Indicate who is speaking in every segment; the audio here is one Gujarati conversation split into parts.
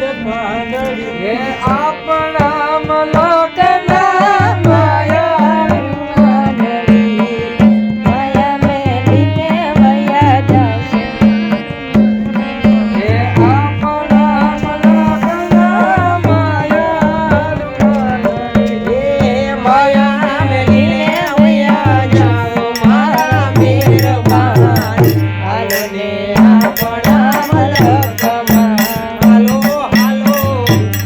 Speaker 1: હે આપણા મલકના માયા
Speaker 2: માયા મેલીને વયા જાશે
Speaker 1: હે આપણા મલકના માયા
Speaker 2: માયા મેલીને વયા જાઓ મારા મેરબાન હાલો ને આપણા મલકમાં હાલો હાલો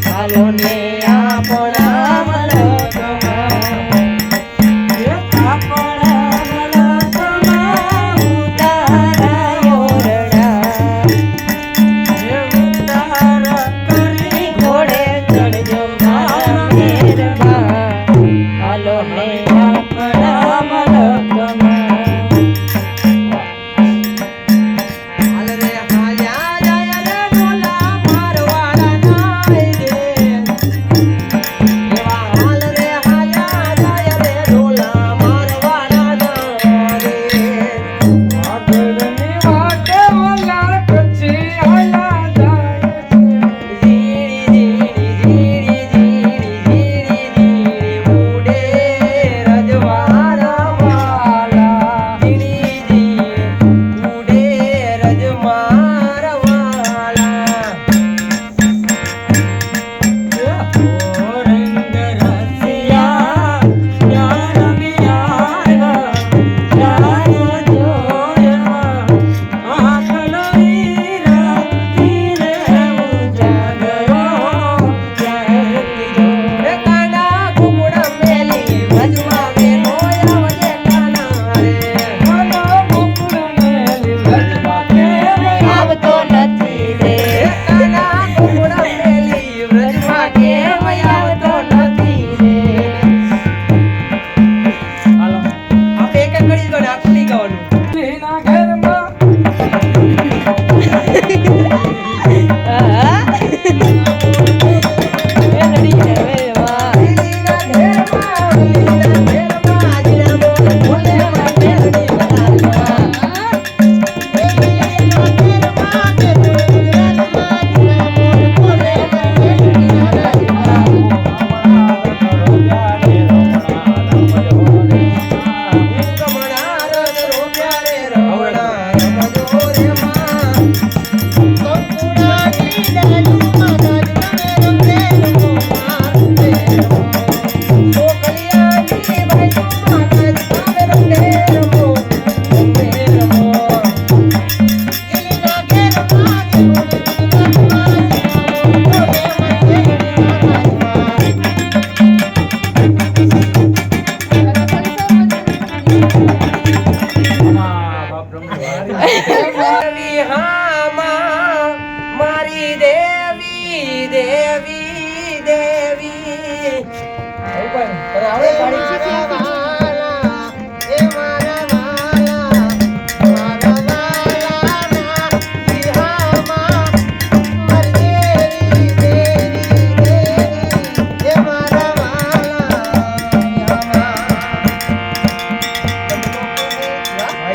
Speaker 2: હાલો ને આપણા મલકમાં આપણા મલકમાં ઉતારા ઓરડા કરી ઘોડે ચડજો મારા મેરબાન હાલો ને આપણા મલકમાં
Speaker 1: આગળની વાટે ઓલા પછી આયા જાય
Speaker 2: આવતો નથી રે વ્રજમાં કેમ આવતો નથી રે
Speaker 1: લીના ઘરમાં
Speaker 2: મારી દેવી દેવી દેવી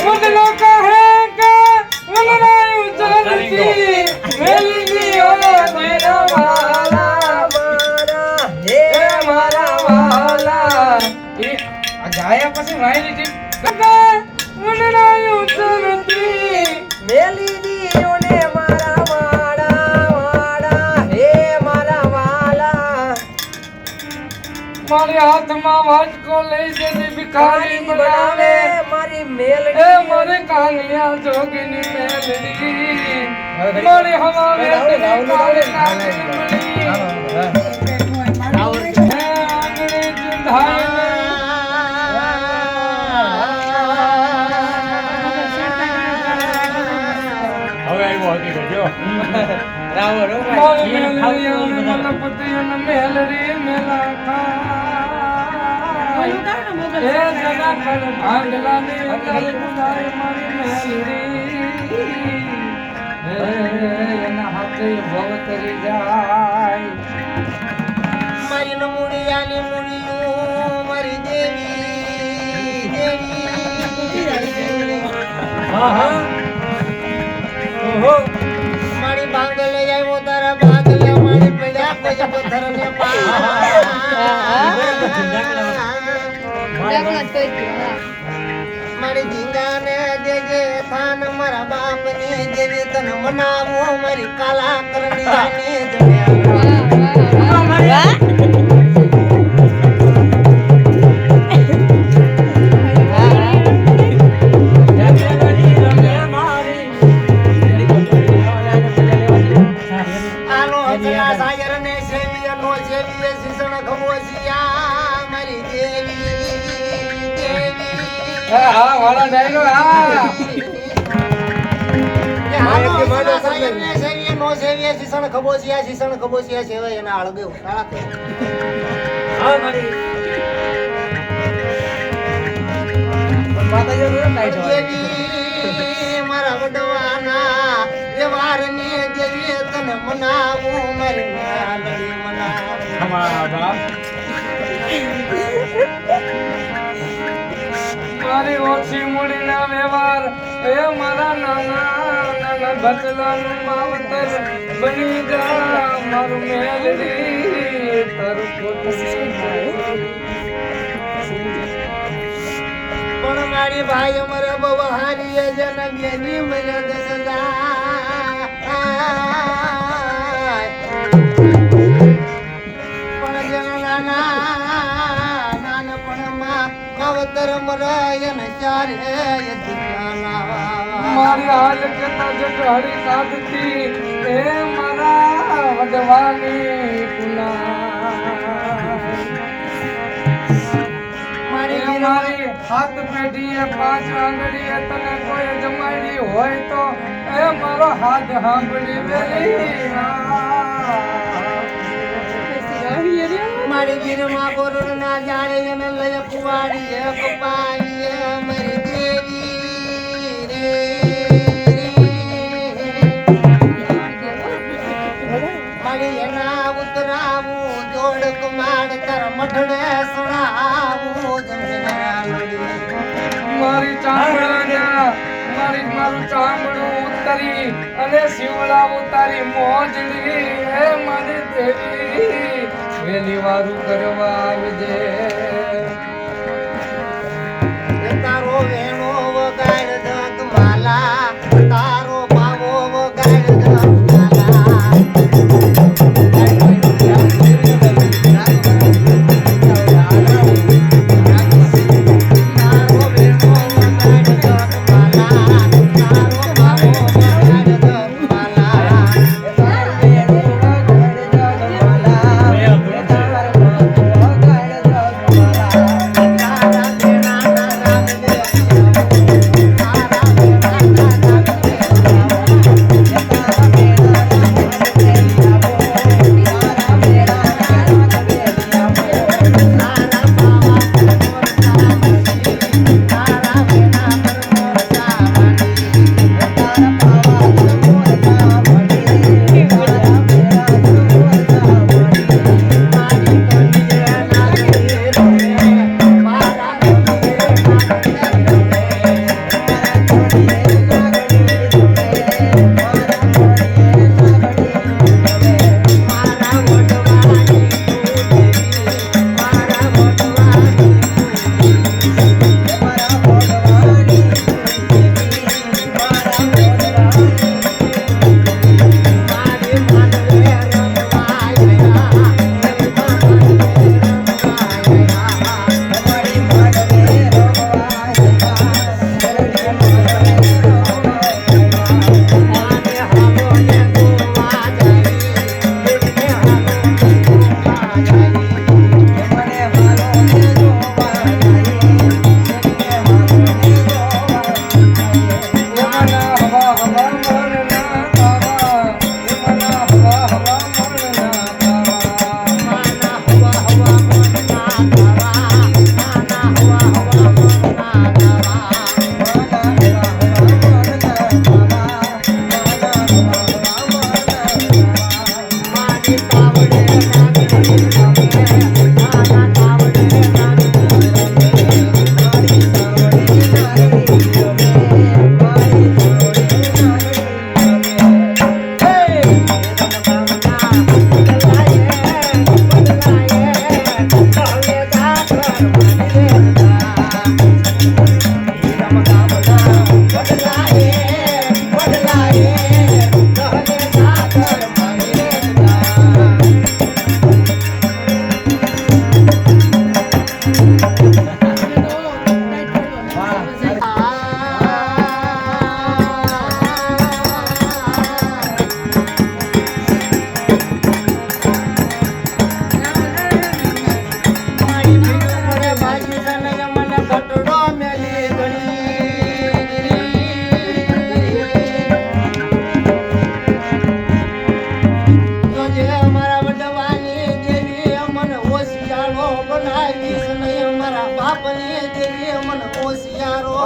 Speaker 1: मुझलो कहे के मुनरायु चलती मेली हो मेरा वाला वाला ये गाया પછી વાયલી ટીપ મુનરાયુ ચલતી
Speaker 2: મેલી દીઓને મારા વાડા વાડા હે મારા વાલા
Speaker 1: મારી હાથમાં વાટકો લઈ જતી ભિખારી બનાવે
Speaker 2: મારી
Speaker 1: એ
Speaker 2: મેલડી
Speaker 1: મારે કાનિયા જોગીની મેલડી મારી હવા વેતી કાળી કાળી મળી આંગણે ચુંધાય મારી મેલડી મને પતિઓને મેલડી મેલા ખાય એ જગા કર ભાગલાની અંદર બુલાય મારી મેલડી એના હાથે ભવતરી જાય
Speaker 2: મારી નમુડિયાની મુડિયું મારી દેવી દેવી
Speaker 1: હા હા ઓહો
Speaker 2: મારી ભાંગલે જાય તારા ભાગલે તને મનાવો મારી કાલા કરણીયાને જડ્યા
Speaker 3: વાહ
Speaker 2: આનો હચલા સાયર ને સેવીએ નો સેવીએ શિષણ ખમોશિયા મારી દેવી
Speaker 1: હા વાળા ડાયરો હા શિષણ ખબોશિયા સેવાય એના અળગે મારા વડવાના વ્યવહાર ને દેવીએ તને મનાવું મારી મ્યાલડી મનાવું મારી ઓછી મૂડીના વ્યવહાર એ મારા નાના નાના બચલાનું માવતર બની જા મારું મેલડી તારું પોતું
Speaker 2: પણ મારી ભાઈ અમર બહુ હારી જન બેની મને પણ જન નાનપણમાં માવતર મરાયન ચારે
Speaker 1: મારી હાલ કેતા જગ હરી કાઢતી એ મારા વડવાની પુના મારી હાથ પેઢીએ 5 આંગળીએ તને કોઈ જમાડી હોય તો એ મારો હાથ સાંભળી વેલી
Speaker 2: મારી ગીરમાં ગોરડ ના જાણે એને લય કુવાડીએ કપાઈએ મારી દેવી રે મારી એના ઉતરાવું જોડ કમાડ તાર મઢડે સુણાવું
Speaker 1: મારી ચામડાના મારું ચામડું ઉતરી અને શિવડા ઉતારી મોજડી હે મારી દેવી વેલી વારું કરવા આવજે
Speaker 2: તારો વેણો વગાડ જગ માલા તારો બાવો વગાડ જગ માલા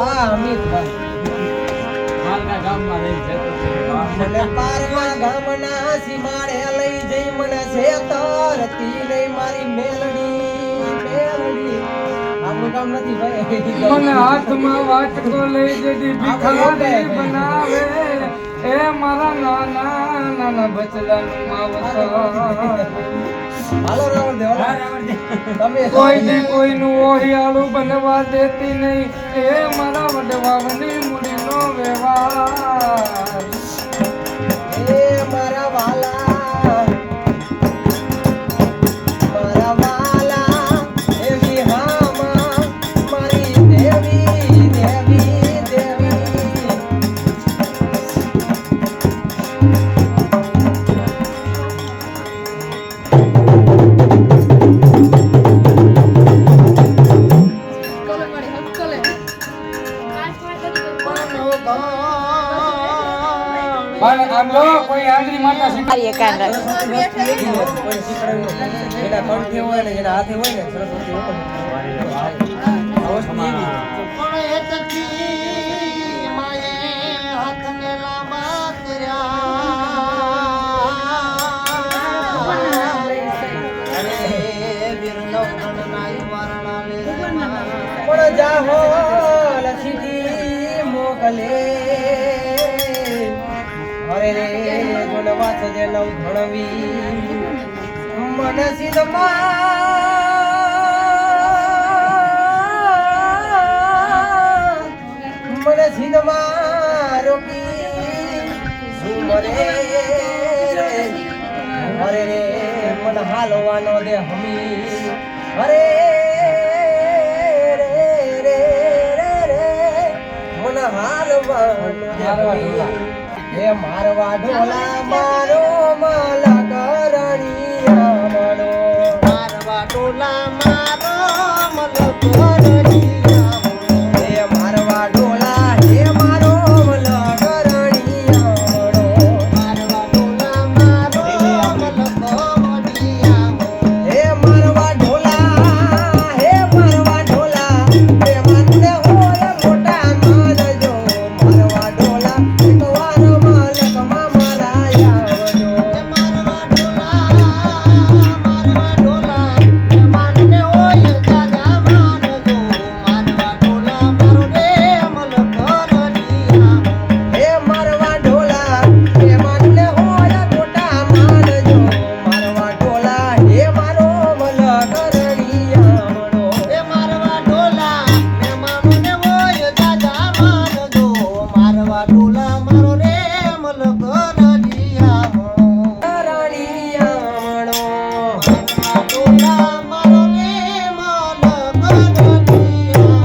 Speaker 2: આ અમિતભાઈ મને પારવા ગામના સીમાડે લઈ જઈ મને છેતર તી મારી મેલડી આપણું કામ નથી ભાઈ
Speaker 1: મને હાથમાં વાટકો લઈ જતી ભિખારી બનાવે એ મારા નાના નાના બચલાનું માવતર
Speaker 2: હાલો રાવણ દે તમે
Speaker 1: કોઈને કોઈનું ઓહિયાળું બનવા દેતી નહીં એ મારા વડવાવની મૂડીનો વ્યવહાર
Speaker 2: એ મારા વાલા એવી હામાં મારી દેવી દેવી દેવી
Speaker 1: પણ આમ જો કોઈ આંગળી માતા
Speaker 3: કાર્ય કાંડ
Speaker 2: કોઈ શીખડાવ્યું એના કંઠે હોય ને એના હાથે હોય ને સરસ્વતી ઉપર આ વસ્તુ એવી
Speaker 4: પણ એતથી માએ હાથને લાંબા કર્યા અરે વીરનો ગણનાય વારણા લે
Speaker 2: પણ જાહો લખી મોકલે અરે રે ગુણવાસ જે નવ ઘણવી મન સિદ્ધમાં રોકી સુમરે રે અરે રે મન હાલવાનો દે હમી અરે રે રે રે રે મન હાલવાનો દે હમી હે મારવા ઢોલા મારો માલા કરણીયા મનો
Speaker 4: મારવા ટોલા મારો મલ કરણીયા
Speaker 2: હે મારવા ઢોલા હે મારો માલા કરણીયા મનો
Speaker 4: મારવા ટોલા મારો મલ કરણીયા
Speaker 2: હે મારવા ઢોલા હે મારવા ઢોલા હે માનને હોય મોટા માનજો મારવા ઢોલા એક વાર માલક મારા આવજો
Speaker 4: મારવા ટોલા માનને હોય દાદા માનજો મારવા ટોલા મારો રે મલ કરણીયા
Speaker 2: હે મારવા ઢોલા હે માનને હોય મોટા માનજો મારવા ઢોલા હે મારો મલ કરણીયા મનો
Speaker 4: એ મારવા ટોલા મહેમાનોને હોય દાદા માનજો મારવા ટોલા મારો રે મલ કરણીયા
Speaker 2: કરણીયા મનો
Speaker 4: મારવા ટોલા મારો રે મલ કરણીયા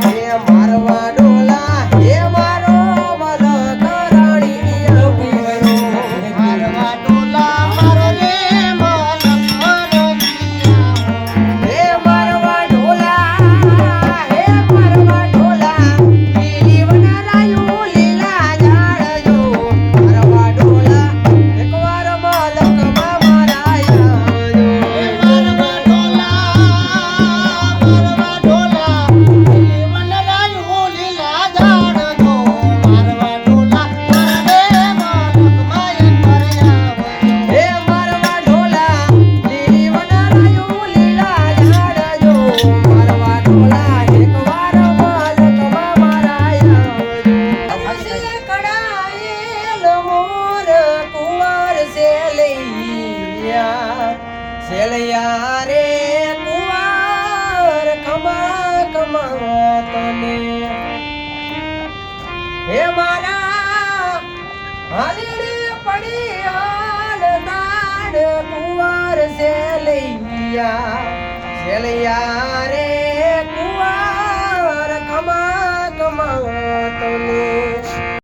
Speaker 2: હે મારવા ઢોલા હે મારો મલ કરણીયા પીવરો
Speaker 4: મારવા ટોલા મારો રે મલ કરણીયા
Speaker 2: હે મારવા ઢોલા હે મારવા ઢોલા લીલી વનરાયું લીલા ઝાડજો મારવા ઢોલા એકવાર માલકમાં મારા આવજો
Speaker 4: મારવા ટોલા વનરાયું લીલા ઝાડજો મારવા ટોલા મારે માલકમાં કર્યા
Speaker 2: હે મારવા ઢોલા લીલી વનરાયું લીલા ઝાડજો મારવા ઢોલા એકવાર માલકમાં મારા આવજો હસલે કડાયેલ મોર કુંવર સેલૈયા રે કુંવર ખમા ખમા તને હે મારા હાલડી પડી હાલ દાડ કુંવર સેલૈયા